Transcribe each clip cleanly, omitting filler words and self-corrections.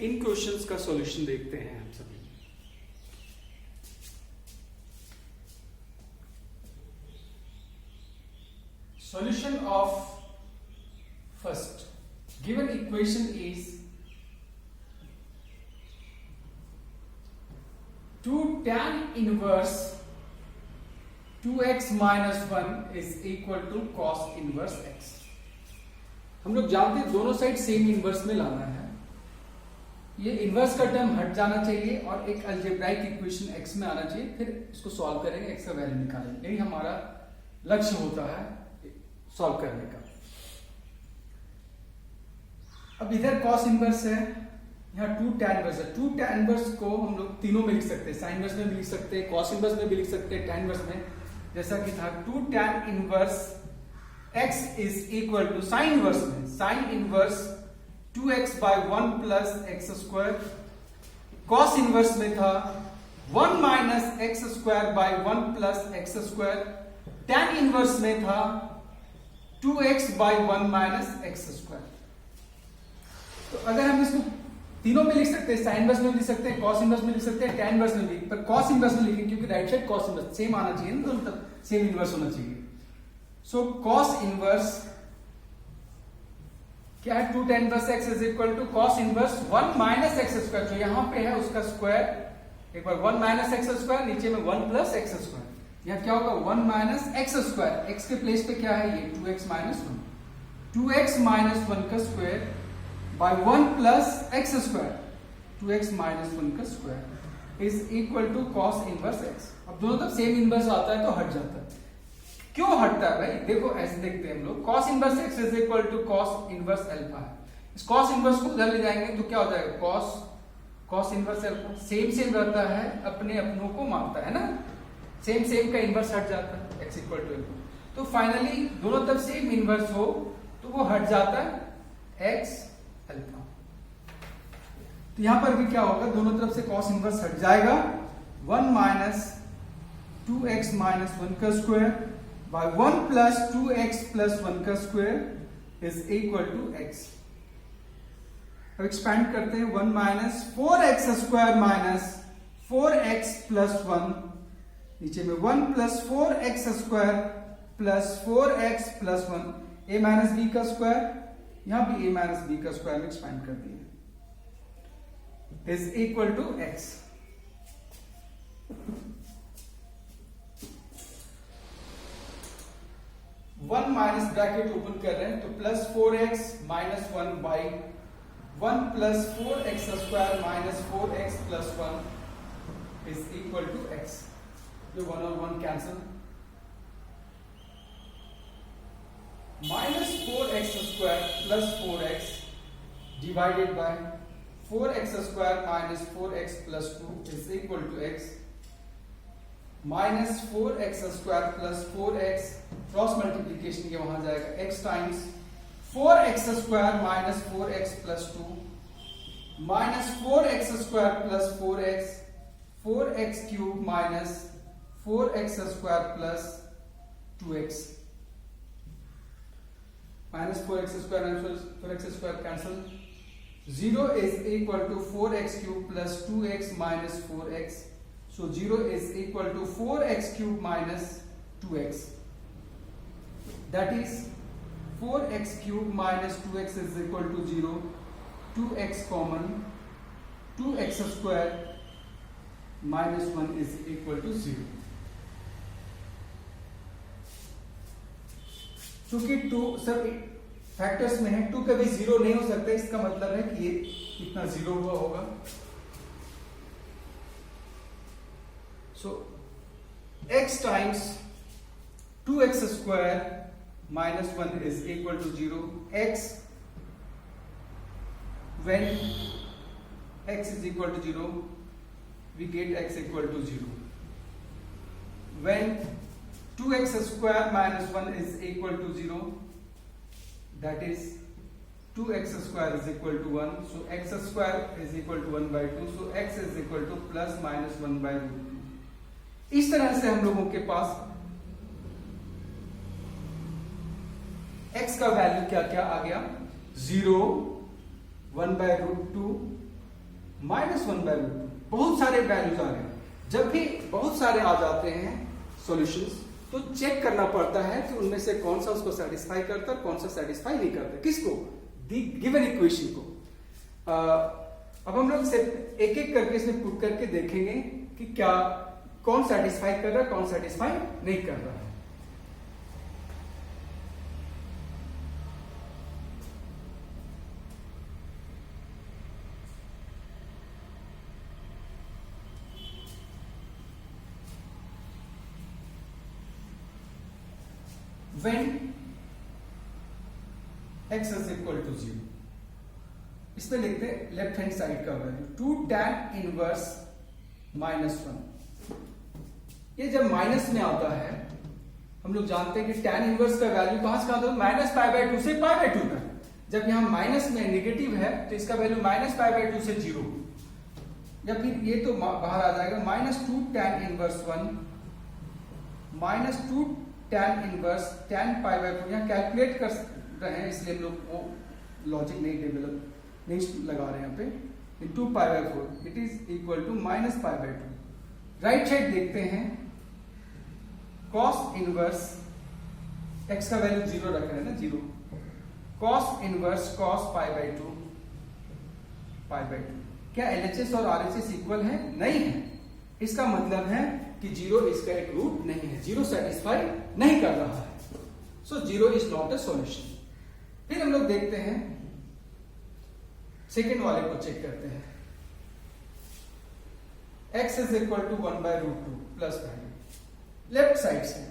इन questions का solution देखते हैं हम सभी। Solution of first given equation is 2 tan inverse 2x minus 1 is equal to cos inverse x। हम लोग जानते हैं दोनों साइड सेम इनवर्स में लाना है। ये इनवर्स का टर्म हट जाना चाहिए और एक अलजेब्राइक इक्वेशन x में आना चाहिए, फिर इसको सॉल्व करेंगे, x का वैल्यू निकालेंगे। यही हमारा लक्ष्य होता है सॉल्व करने का। अब इधर cos इनवर्स है, यहाँ 2 tan इनवर्स है। 2 tan इनवर्स को हम लोग तीनों में लिख सकते हैं, साइन इनवर्स में भी लिख सकते हैं, cos इनवर्स में भी लिख सकते हैं, tan इनवर्स में, जैसा कि था 2 tan inverse x is equal to sine inverse में sine inverse 2x by 1 plus x square। cos inverse में था 1 minus x square by 1 plus x square। tan inverse में था 2x by 1 minus x square। तो अगर हम इसको तीनों में लिख सकते हैं, साइन इनवर्स में लिख सकते हैं, cos इनवर्स में लिख सकते हैं, tan इनवर्स में भी, पर cos इनवर्स में लिखेंगे क्योंकि right side cos inverse same आना चाहिए ना, तो मतलब सेम इनवर्स होना चाहिए। सो cos इनवर्स क्या है, 2 tan inverse x is equal to cos inverse 1 minus x square, जो यहां पे है उसका स्क्वायर, एक बार 1 माइनस एक्स स्क्वायर, नीचे में 1 प्लस एक्स स्क्वायर। यहां क्या होगा 1 माइनस एक्स स्क्वायर, x के प्लेस पे क्या है ये 2x माइनस 1, 2x माइनस 1 का square by 1 plus x square, 2x minus 1 का square is equal to cos inverse x। अब दोनों तरफ सेम इनवर्स आता है तो हट जाता है। क्यों हटता है भाई, देखो ऐसे देखते हैं हम लोग, cos inverse x is equal to cos inverse alpha है। इस cos इनवर्स को उधर ले जाएंगे तो क्या हो जाएगा cos इनवर्स अल्फा सेम रहता है, अपने अपनों को मारता है ना, सेम का इनवर्स हट जाता है x इक्वल टू अल्फा। तो फाइनली दोनों तरफ सेम इनवर्स हो तो वो हट जाता है x अल्फा। तो यहां पर भी क्या होगा, दोनों तरफ से cos इनवर्स हट जाएगा, 1 माइनस 2x माइनस 1 का square by 1 plus 2x plus 1 का square is equal to x। अब एक्सपैंड करते हैं, 1 minus 4x square minus 4x plus 1, नीचे में 1 plus 4x square plus 4x plus 1, a minus b का स्क्वायर, यहां भी a माइनस b का स्क्वायर में एक्सपैंड कर दिया, is equal to x। One minus bracket open कर रहे हैं तो plus 4x minus 1 by 1 plus 4x square minus 4x plus 1 is equal to x। ये 1 और 1 cancel, minus 4x square plus 4x divided by 4x square minus 4x plus 2 is equal to x, minus 4x square plus 4x, cross multiplication ये वहां जाएगा, x times 4x square minus 4x plus 2 minus 4x square plus 4x, 4x cube minus 4x square plus 2x, minus 4x square minus 4x square cancel, 0 is equal to 4x cube plus 2x minus 4x। So 0 is equal to 4x cube minus 2x. That is 4x cube minus 2x is equal to 0. 2x common. 2x square minus 1 is equal to 0. चूंकि 2 सब factors में है, 2 कभी 0 नहीं हो सकता, इसका मतलब है कि ये कितना 0 हुआ होगा। So x times 2x square minus 1 is equal to 0. X, when x is equal to 0, we get x equal to 0. When 2x square minus 1 is equal to 0, that is 2x square is equal to 1. So x square is equal to 1 by 2. So x is equal to plus minus 1 by root 2. इस तरह से हम लोगों के पास x का value क्या क्या आ गया, 0, 1 by root 2, -1/√2। बहुत सारे वैल्यूज आ गए। जब भी बहुत सारे आ जाते हैं सॉल्यूशंस, तो चेक करना पड़ता है कि उनमें से कौन सा उसको सेटिस्फाई करता है, कौन सा सेटिस्फाई नहीं करता। किसको? दी गिवन इक्वेशन को। अब हम लोग सिर्फ एक एक करके इसमें पुट करके देखेंगे कि क्या कौन सेटिस्फाई कर रहा है, कौन सेटिस्फाई नहीं कर रहा है। When x is equal to 0, इसमें लिखते हैं लेफ्ट हैंड साइड का वैल्यू 2 tan इनवर्स -1। ये जब माइनस में आता है, हम लोग जानते हैं कि tan इनवर्स का वैल्यू कहां से कहां होता है? -π/2 से π/2 तक। जब यहां माइनस में नेगेटिव है तो इसका वैल्यू -π/2 से 0, या फिर ये तो बाहर आ जाएगा -2 tan inverse 1 -2 tan inverse tan π/2। यहाँ कैलकुलेट कर रहे हैं इसलिए हम लोग वो लॉजिक नहीं लगा रहे हैं यहाँ पे। 2 π/4 it is equal to -π/2। Right side देखते हैं, cos इनवर्स x का वैल्यू 0 रख रहे हैं ना, 0। cos inverse cos π/2 π/2। क्या LHS और RHS इक्वल है? नहीं है। इसका मतलब है कि 0 इसका एक रूट नहीं है, 0 सेटिस्फाई नहीं कर रहा है। सो 0 इज नॉट अ सॉल्यूशन। फिर हम लोग देखते हैं सेकेंड वाले को, चेक करते हैं। x is equal to 1/√2 plus value left side से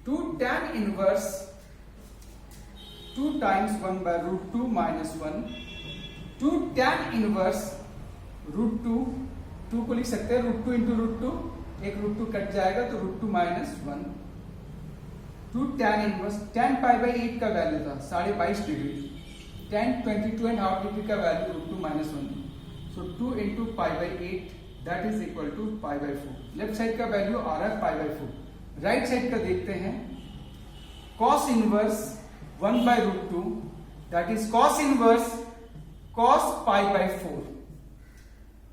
2 tan inverse 2 times 1/√2 -1 2 tan inverse √2, 2 को लिख सकते हैं √2 इंटू √2, एक √2 कट जाएगा तो √2 -1 2 tan इनवर्स tan π/8 का वैल्यू था 22.5 डिग्री, tan 22.5 डिग्री का value √2 -1, so 2 into π/8 that is equal to π/4। Left side का वैल्यू आ रहा है π/4। राइट साइड का देखते हैं, cos inverse 1/√2 that is cos inverse cos π/4।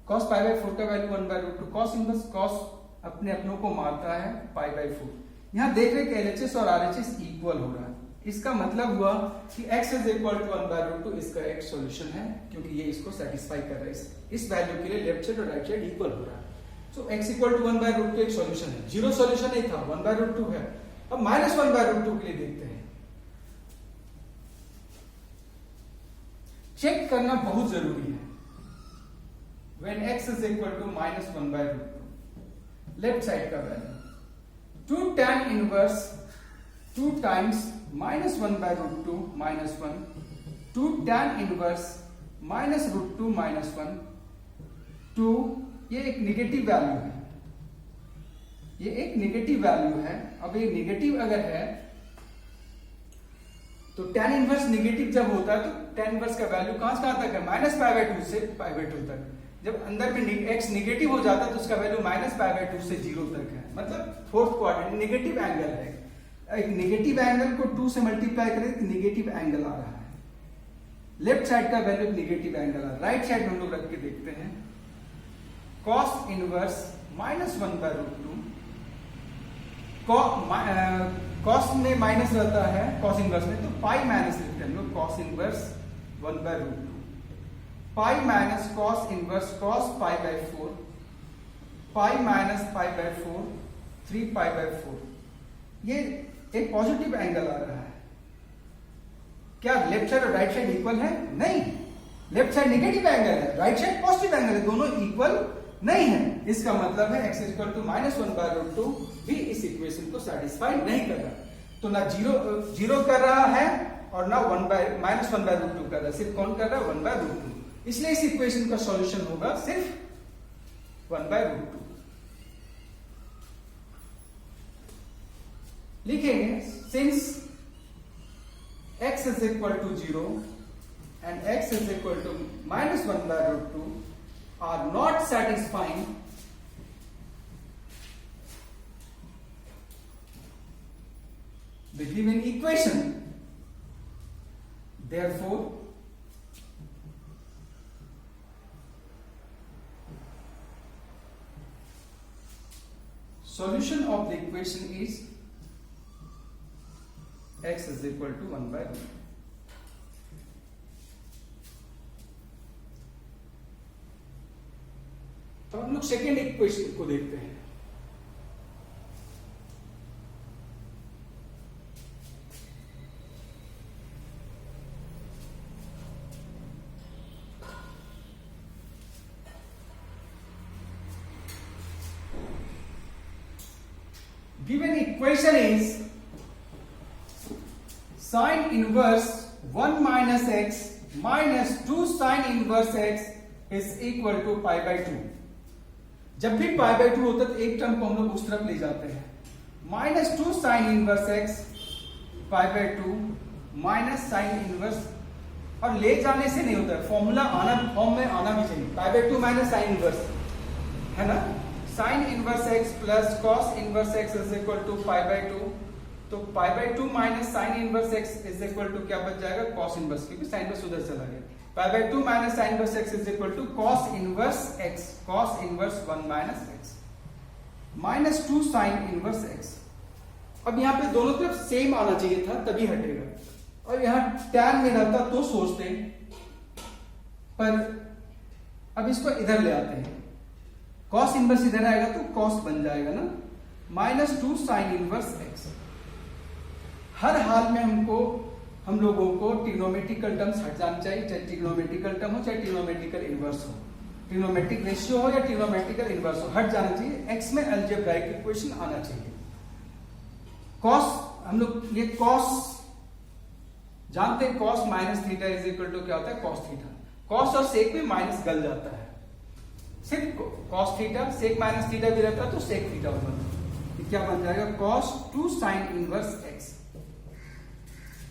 cos π/4 का वैल्यू 1/√2, cos इनवर्स cos अपने अपनों को मारता है π/4। यहां देख रहे कि LHS और RHS इक्वल हो रहा है। इसका मतलब हुआ कि x इज इक्वल टू 1/√2 इसका एक सॉल्यूशन है, क्योंकि ये इसको सेटिस्फाई कर रहा है। इस वैल्यू के लिए लेफ्ट साइड और राइट साइड इक्वल हो रहा है। सो x इक्वल टू 1/√2 एक सॉल्यूशन है। 0 सॉल्यूशन नहीं था, 1/√2 है। अब -1/√2 के लिए देखते हैं। चेक करना बहुत जरूरी है। When x is equal to -1/√2, left side का value 2 tan inverse 2 times -1/√2 -1 2 tan inverse -√2 -1 2। ये एक निगेटिव वैल्यू है, ये एक निगेटिव वैल्यू है। अब ये निगेटिव अगर है तो tan इनवर्स निगेटिव जब होता है तो tan इनवर्स का वैल्यू कहां से कहां तक है? -π/2 से π/2 तक। जब अंदर में x निगेटिव हो जाता है तो उसका वैल्यू -π/2 से 0 तक है, मतलब फोर्थ क्वाड्रेंट निगेटिव एंगल है। एक निगेटिव एंगल को 2 से मल्टीप्लाई करें तो निगेटिव एंगल आ रहा है। लेफ्ट साइड का वैल्यू निगेटिव एंगल आ रहा है। राइट साइड हम लोग रख के देखते हैं, cos इनवर्स -1/√2 cos में माइनस रहता है, cos इनवर्स में, तो पाई माइनस लिखते हैं हम लोग, cos inverse 1/√2 pi minus cos inverse cos π/4 pi minus π/4 3π/4। ये एक पॉजिटिव एंगल आ रहा है। क्या लेफ्ट साइड और राइट साइड इक्वल है? नहीं, लेफ्ट साइड नेगेटिव एंगल है, राइट साइड पॉजिटिव एंगल है, दोनों इक्वल नहीं है। इसका मतलब है x इक्वल टू -1/√2 भी इस इक्वेशन को सेटिस्फाई नहीं कर रहा। तो ना 0 कर रहा है और ना -1/√2 कर रहा है, सिर्फ कौन कर रहा है? 1/√2। इसलिए इस इक्वेशन का सॉल्यूशन होगा सिर्फ 1/√2। लिखेंगे, since x is equal to 0 and x is equal to -1/√2 are not satisfying the given equation, therefore solution of the equation is x is equal to 1/1. तो हम लोग सेकेंड इक्वेशन को देखते हैं। Given equation is sin inverse 1 minus x minus 2 sin inverse x is equal to pi by 2। जब भी पाई by 2 होता है तो एक टर्म को हम लोग उस तरफ ले जाते हैं। -2 sin inverse x pi by 2 minus sine inverse, और ले जाने से नहीं होता है, फॉर्मूला आना फॉर्म में आना भी चाहिए। Pi by 2 minus sine inverse है ना, sine inverse x plus cos inverse x is equal to pi by 2। तो pi by 2 minus sine inverse x is equal to क्या बच जाएगा, कॉस इनवर्स, क्योंकि साइन इनवर्स उधर चला गया। Pi by 2 minus sine inverse x is equal to cos inverse x, cos inverse 1 minus x minus 2 sine inverse x। अब यहाँ पे दोनों तरफ सेम आना चाहिए था तभी हटेगा, और यहाँ tan में रहता तो सोचते, पर अब इसको इधर ले आते हैं। कॉस इनवर्स इधर आएगा तो कॉस बन जाएगा ना, -2 साइन इनवर्स x। हर हाल में हम लोगों को ट्रिग्नोमेट्रिकल टर्म्स हट जाना चाहिए, चाहे ट्रिग्नोमेट्रिकल टर्म हो चाहे ट्रिग्नोमेट्रिकल इनवर्स हो, ट्रिग्नोमेट्रिक रेशियो हो या ट्रिग्नोमेट्रिकल इनवर्स हो, हट जाना चाहिए। x में अलजेब्राइक इक्वेशन आना चाहिए। कॉस हम लोग ये कॉस जानते हैं, cos minus theta is equal to क्या होता है, कॉस थीटा। कॉस और सेक में माइनस गल जाता है, सिर्फ cos theta, sec minus theta भी रहता है तो सेक थीटा होगा। क्या बन जाएगा, कॉस 2 साइन इनवर्स x।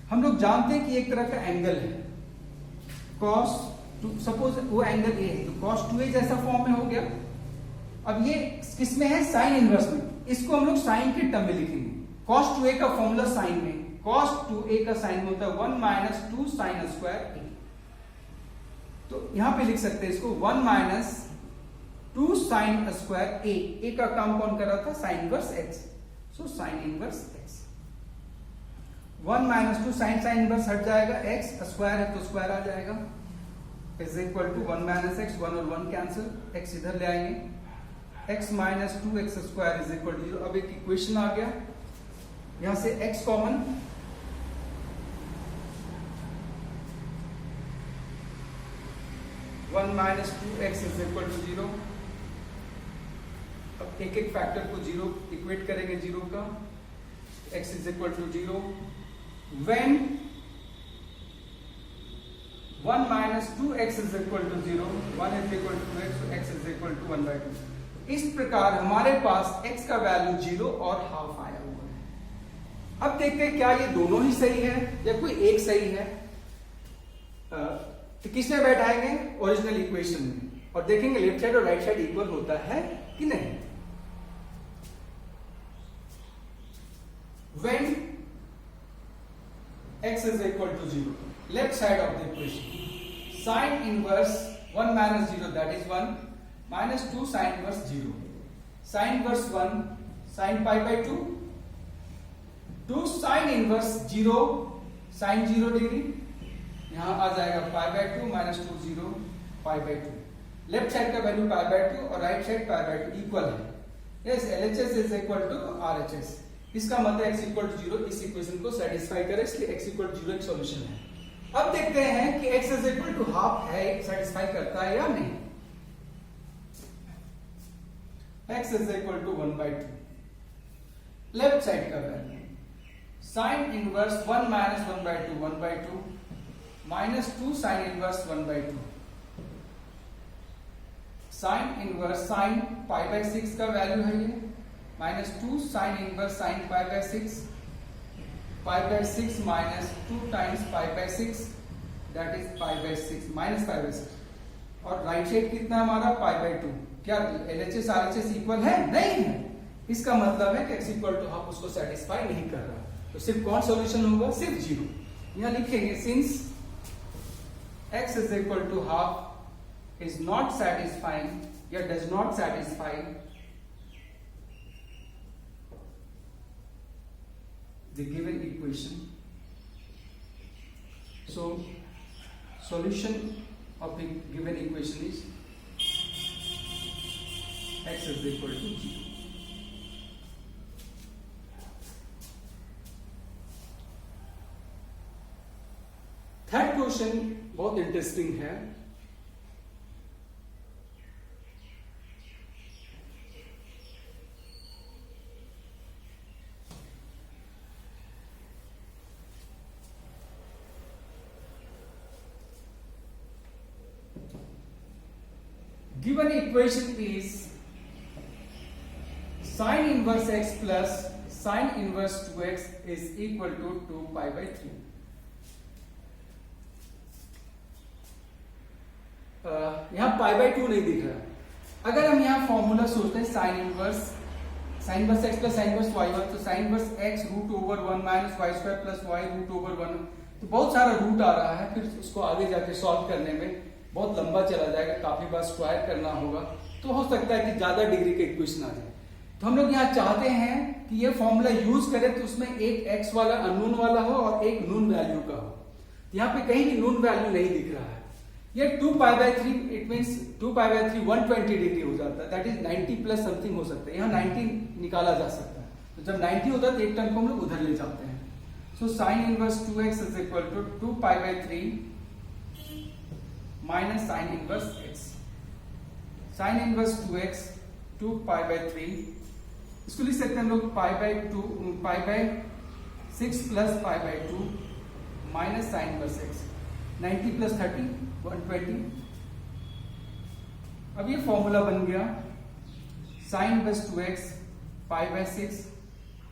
हम लोग जानते हैं कि एक तरह का एंगल है cos 2, सपोज वो एंगल ए है तो cos 2a जैसा फॉर्म में हो गया। अब ये किसमें है, साइन इनवर्स में, इसको हम लोग साइन के टर्म में लिखेंगे। cos 2a का फॉर्मूला साइन में, cos 2a का साइन होता है 1 माइनस 2 साइन स्क्वायर a। तो यहां पे लिख सकते हैं इसको 1 माइनस 2 साइन स्क्वायर a का काम कौन कर रहा था, sine inverse x, so sine inverse x। 1 minus 2 sine inverse हट जाएगा, x स्क्वायर है तो स्क्वायर आ जाएगा, is equal to 1 minus x, 1 और 1 कैंसिल, x इधर ले आएंगे, x minus 2x square is equal to 0। अब एक इक्वेशन आ गया, यहां से x common, one minus 2x is equal to 0। अब एक एक फैक्टर को 0 इक्वेट करेंगे, 0 का, x is equal to 0 when 1 minus 2x is equal to 0, 1 is equal to 2x, so x is equal to 1/2। इस प्रकार हमारे पास x का वैल्यू 0 और हाफ आया हुआ है। अब देखते हैं क्या ये दोनों ही सही है या कोई एक सही है। तो किसमें बैठाएंगे, ओरिजिनल इक्वेशन में, और देखेंगे लेफ्ट साइड और राइट साइड इक्वल होता है कि नहीं। when x is equal to 0, left side of the equation, sin inverse 1 minus 0 that is 1 minus 2 sin inverse 0, sin inverse 1 sin pi by 2, 2 sin inverse 0 sin 0 degree, यहां आ जाएगा pi by 2 minus 2 0 pi by 2। Left side का value pi by 2 और right side pi by 2 equal है। Yes, LHS is equal to RHS। इसका मतलब x equal to 0 इस equation को satisfy करे, इसलिए x इक्वल टू 0 एक सॉल्यूशन है। अब देखते हैं कि x is equal to half है, सेटिस्फाई करता है या नहीं। x is equal to 1/2, left side का value sine inverse 1 minus 1/2 1/2 minus 2 sine inverse 1/2, sine inverse sine pi by 6 का वैल्यू है ये, minus 2 sine inverse sine pi by 6, pi by 6 minus 2 times pi by 6 that is pi by 6 minus pi by 6। और right side कितना हमारा पाई by 2। क्या LHS RHS equal है, नहीं है, इसका मतलब है कि x इक्वल टू हाफ उसको सेटिस्फाई नहीं कर रहा, तो सिर्फ कौन सॉल्यूशन होगा, सिर्फ 0। यहां लिखेंगे since x is equal to half is not satisfying या does not satisfy the given equation. So solution of the given equation is x is equal to 0. Third question बहुत इंटरेस्टिंग है. Given equation is sin inverse x plus sin inverse 2x is equal to 2 pi by 3. यहाँ पाई by 2 नहीं दिख रहा. अगर हम यहाँ formula सोचते हैं sin inverse x plus sin inverse y 1, तो sin inverse x root over 1 minus y square plus y root over 1, तो बहुत सारा रूट आ रहा है. फिर उसको आगे जाके सॉल्व करने में बहुत लंबा चला जाएगा, काफी बार स्क्वायर करना होगा, तो हो सकता है कि ज्यादा डिग्री का इक्वेशन आ जाए. तो हम लोग यहाँ चाहते हैं कि ये फॉर्मूला यूज करें तो उसमें एक x वाला अननोन वाला हो और एक नोन वैल्यू का हो. यहाँ पे कहीं भी नोन वैल्यू नहीं दिख रहा है. ये 2 pi by 3, it means 2 pi by 3 120 degree हो जाता है. दैट इज 90 प्लस समथिंग हो सकता है. यहाँ 90 निकाला जा सकता है. तो जब 90 होता है तो एक टर्म को हम लोग उधर ले जाते हैं. So sine inverse 2x is equal to 2 pi by 3 minus sine inverse x. Sine inverse 2x 2 pi by 3, इसको लिख सकते हैं हम लोग pi by 6 plus pi by 2 minus sine inverse x. 90 plus 30 120. अब ये फॉर्मूला बन गया sign inverse 2x pi by 6,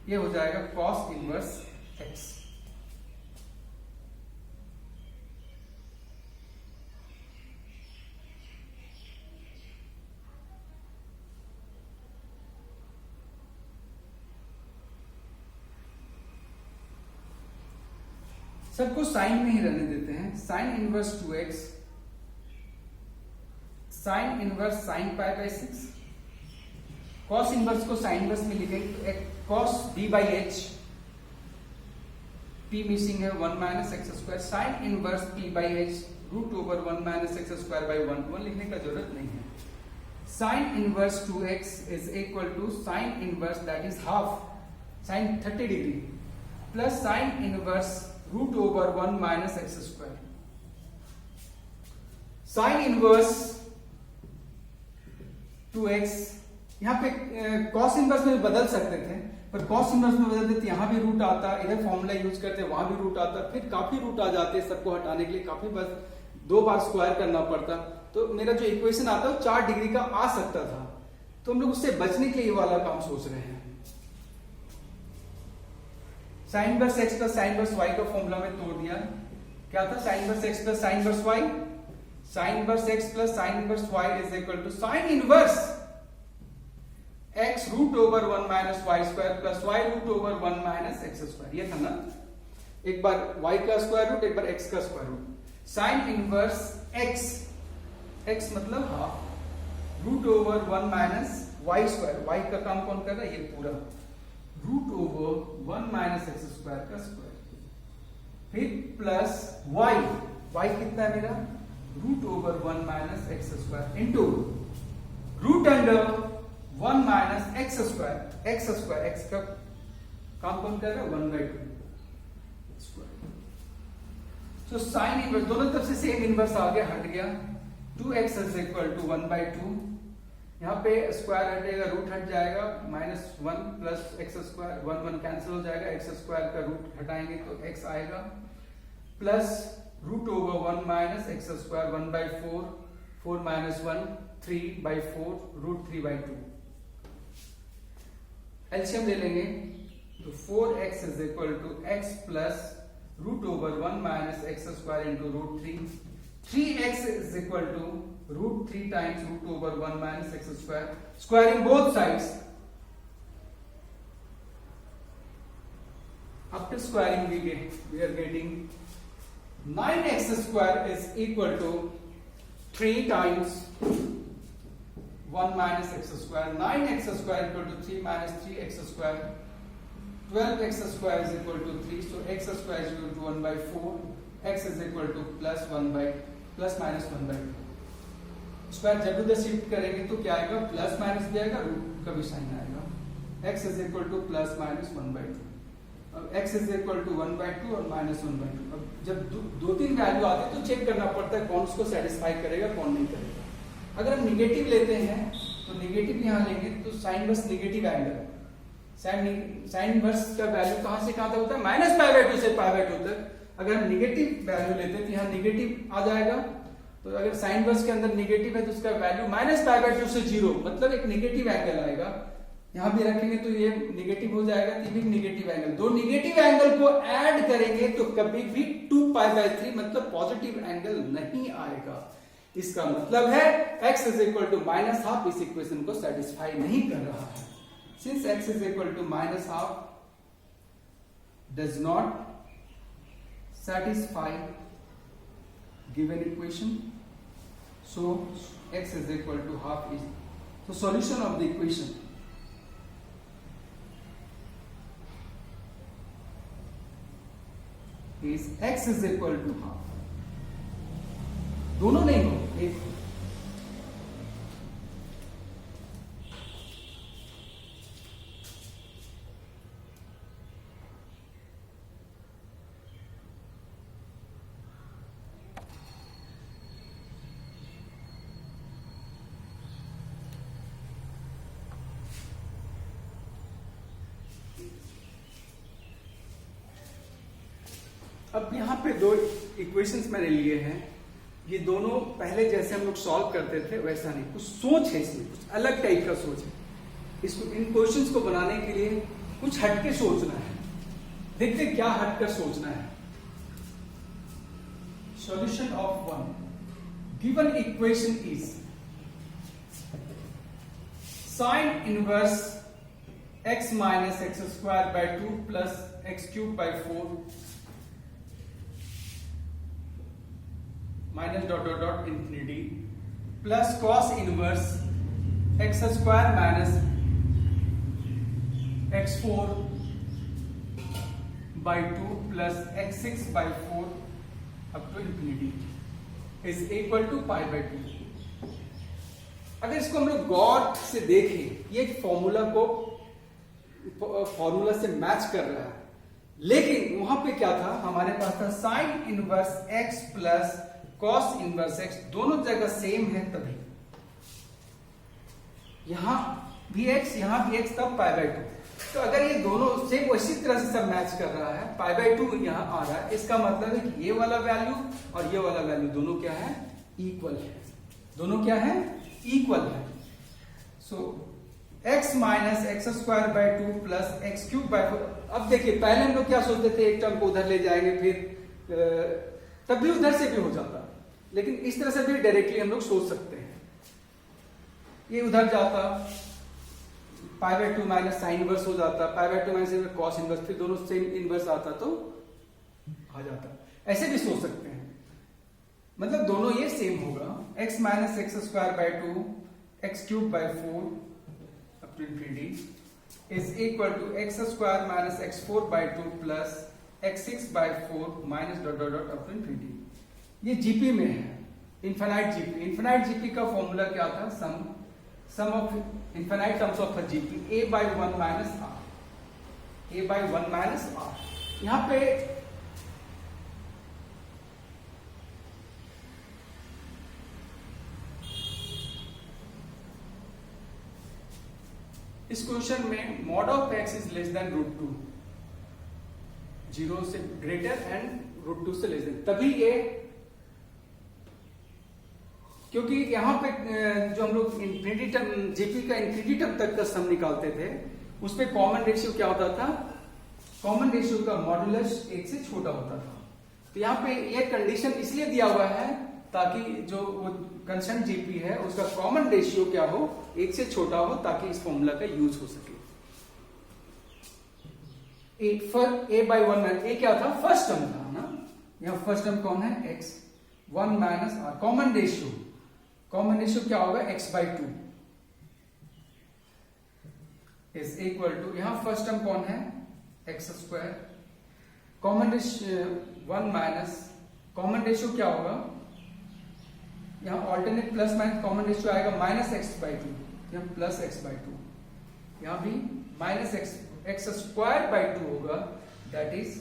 ये हो जाएगा कॉस इनवर्स x. सबको साइन में ही रहने देते हैं. Sine inverse 2x sine inverse sine pi by 6, cos inverse को साइन इनवर्स में लिखेंगे तो cos b by H, p missing है 1 minus x square. Sine inverse p by H root over 1 minus x square by 1 लिखने का जरूरत नहीं है. Sine inverse 2x is equal to sine inverse that is half sine 30 degree plus sine inverse root over 1 minus x square. Sine inverse 2x यहां पे cos inverse में बदल सकते थे, पर कॉस इनवर्स में बदलते तो यहां भी रूट आता, इधर फॉर्मूला यूज करते वहां भी रूट आता, फिर काफी रूट आ जाते. सबको हटाने के लिए काफी बस 2 बार स्क्वायर करना पड़ता. तो मेरा जो इक्वेशन आता है 4 डिग्री का आ सकता था. तो हम लोग उससे बचने के लिए ये वाला काम सोच रहे हैं. Sine inverse x plus sine inverse y का फॉर्मूला में तोड़ दिया. क्या था? Sine inverse x plus sine inverse y. Sine inverse x plus sine inverse y is equal to sine inverse x root over 1 minus y square plus y root over 1 minus x square. ये था ना, एक बार y का square root, एक बार x का square root. Sine inverse x मतलब half root over 1 minus y square. y का काम कौन कर रहा है? ये पूरा root over 1 minus x square का स्क्वायर, फिर प्लस y कितना है मेरा? Root over 1 minus x square into root under 1 minus x square. x का काम कौन कर रहा है? 1/2 स्क्वायर. सो साइन इनवर्स दोनों तरफ से सेम इनवर्स आ गया, हट गया. 2x is equal to 1/2. यहाँ पे स्क्वायर हटेगा, रूट हट जाएगा, -1 प्लस एक्स स्क्वायर 1 कैंसिल हो जाएगा. एक्स स्क्वायर का रूट हटाएंगे तो x आएगा, plus root over 1 minus x square 1/4, 4 minus 1 3/4 root 3/2. LCM ले लेंगे तो 4x is equal to x plus root over 1 minus x square into root 3. 3x is equal to root 3 times root over 1 minus x square. Squaring both sides. After squaring we are getting 9x square is equal to 3 times 1 minus x square. 9x square equal to 3 minus 3x square. 12x square is equal to 3, so x square is equal to 1 by 4, x is equal to plus minus 1 by 2. Square जब उधर shift करेंगे तो क्या आएगा, plus minus भी आएगा, root का भी साइन आएगा. x is equal to plus minus 1 by 2. अब x is equal to 1 by 2 और माइनस 1 by 2. अब जब दो तीन वैल्यू आते हैं तो चेक करना पड़ता है कौन उसको सेटिस्फाई करेगा कौन नहीं करेगा. अगर हम निगेटिव लेते हैं तो निगेटिव यहाँ लेंगे तो साइन बस निगेटिव एंगल, साइन इनवर्स का वैल्यू कहां से कहां तक होता है, माइनस पाई बाय 2 से पाई बाय 2 तक. अगर हम निगेटिव वैल्यू लेते हैं तो यहाँ निगेटिव आ जाएगा. तो अगर साइन इनवर्स के अंदर निगेटिव है तो उसका वैल्यू माइनस पाई बाय 2 से 0, मतलब एक निगेटिव एंगल आएगा. यहां भी रखेंगे तो ये निगेटिव हो जाएगा, ये भी निगेटिव एंगल. दो निगेटिव एंगल को ऐड करेंगे तो कभी भी 2 पाई बाय 3 मतलब पॉजिटिव एंगल नहीं आएगा. इसका मतलब है x is equal to minus half इस इक्वेशन को सेटिस्फाई नहीं कर रहा है. Since x is equal to minus half does not satisfy given equation, so x is equal to half is the solution of the equation is x is equal to half. दोनों नहीं हो, एक अब यहाँ पे दो इक्वेशंस मैंने लिए हैं. ये दोनों पहले जैसे हम लोग सॉल्व करते थे वैसा नहीं, कुछ सोच है इसमें, कुछ अलग टाइप का सोच है. इसको इन क्वेश्चंस को बनाने के लिए कुछ हटके सोचना है. देखते क्या हटकर सोचना है. Solution of one given equation is sine inverse x minus x square by 2 plus x cube by 4 minus dot dot dot infinity plus cos inverse x square minus x4 by 2 plus x6 by 4 up to infinity is equal to pi by 2. अगर इसको हम लोग गौर से देखें, ये formula से match कर रहा है, लेकिन वहां पे क्या था, हमारे पास था sine inverse x plus cos inverse x, दोनों जगह सेम है तभी. यहां भी x यहां भी x तब पाई बाय 2. तो अगर ये दोनों सेम उसी तरह से सब मैच कर रहा है, पाई बाय 2 यहां आ रहा है, इसका मतलब है कि ये वाला वैल्यू और ये वाला वैल्यू दोनों क्या है, इक्वल है. दोनों क्या है, इक्वल है. सो x minus x square by 2 plus x cube by 4. अब देखिए पहले हम लोग क्या सोचते थे, एक टर्म को उधर ले जाएंगे फिर तब भी उधर से भी हो जाता, लेकिन इस तरह से भी डायरेक्टली हम लोग सोच सकते हैं. ये उधर जाता, पाई बाय 2 माइनस साइन इनवर्स हो जाता, पाई बाय 2 माइनस कॉस इनवर्स, फिर दोनों सेम इनवर्स आता तो आ जाता. ऐसे भी सोच सकते हैं, मतलब दोनों ये सेम होगा. x minus x square by 2 x cube by 4 up to infinity is equal to x square minus x4 by 2 plus x6 by 4 minus dot dot dot up to infinity. ये जीपी में है, infinite GP. Infinite GP का formula क्या था, sum of infinite terms of GP a by 1 minus r, a by 1 minus r. यहां पे इस question में mod of x is less than root 2, 0 से ग्रेटर एंड रूट 2 से लेस देन, तभी ये, क्योंकि यहां पे जो हम लोग इंफिनिटी टर्म जीपी का इंफिनिटी टर्म तक का सम निकालते थे, उस पे कॉमन रेशियो क्या होता था, कॉमन रेशियो का मॉडुलस 1 से छोटा होता था. तो यहाँ पे ये कंडीशन इसलिए दिया हुआ है ताकि जो वो कंस्टेंट जीपी है उसका कॉमन रेशियो क्या हो, 1 से छोटा हो, ताकि इस फॉर्मूला का यूज हो सके. a by 1 माइनस, ए क्या था, फर्स्ट टर्म था ना. यहाँ फर्स्ट टर्म कौन है, x, 1 minus r. Common ratio क्या होगा, x by 2 is equal to, यहां फर्स्ट टर्म कौन है, x square, common ratio 1 minus, common ratio क्या होगा, यहाँ alternate plus minus, common ratio आएगा माइनस एक्स बाई टू, यहाँ प्लस एक्स बाई टू, यहाँ भी minus x square by two होगा, that is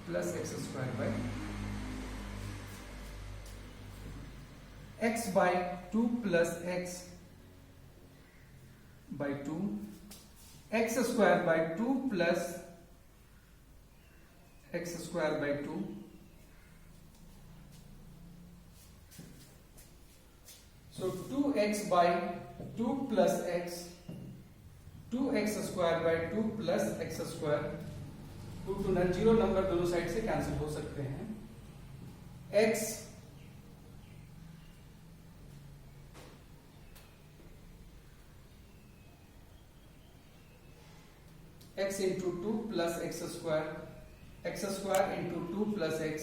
plus x square by x by two plus x by two, x square by two plus x square by to, so 2x by 2 plus x, 2x square by 2 plus x square, 2 to non zero number दोनों side से cancel हो सकते हैं, x x into 2 plus x square into 2 plus x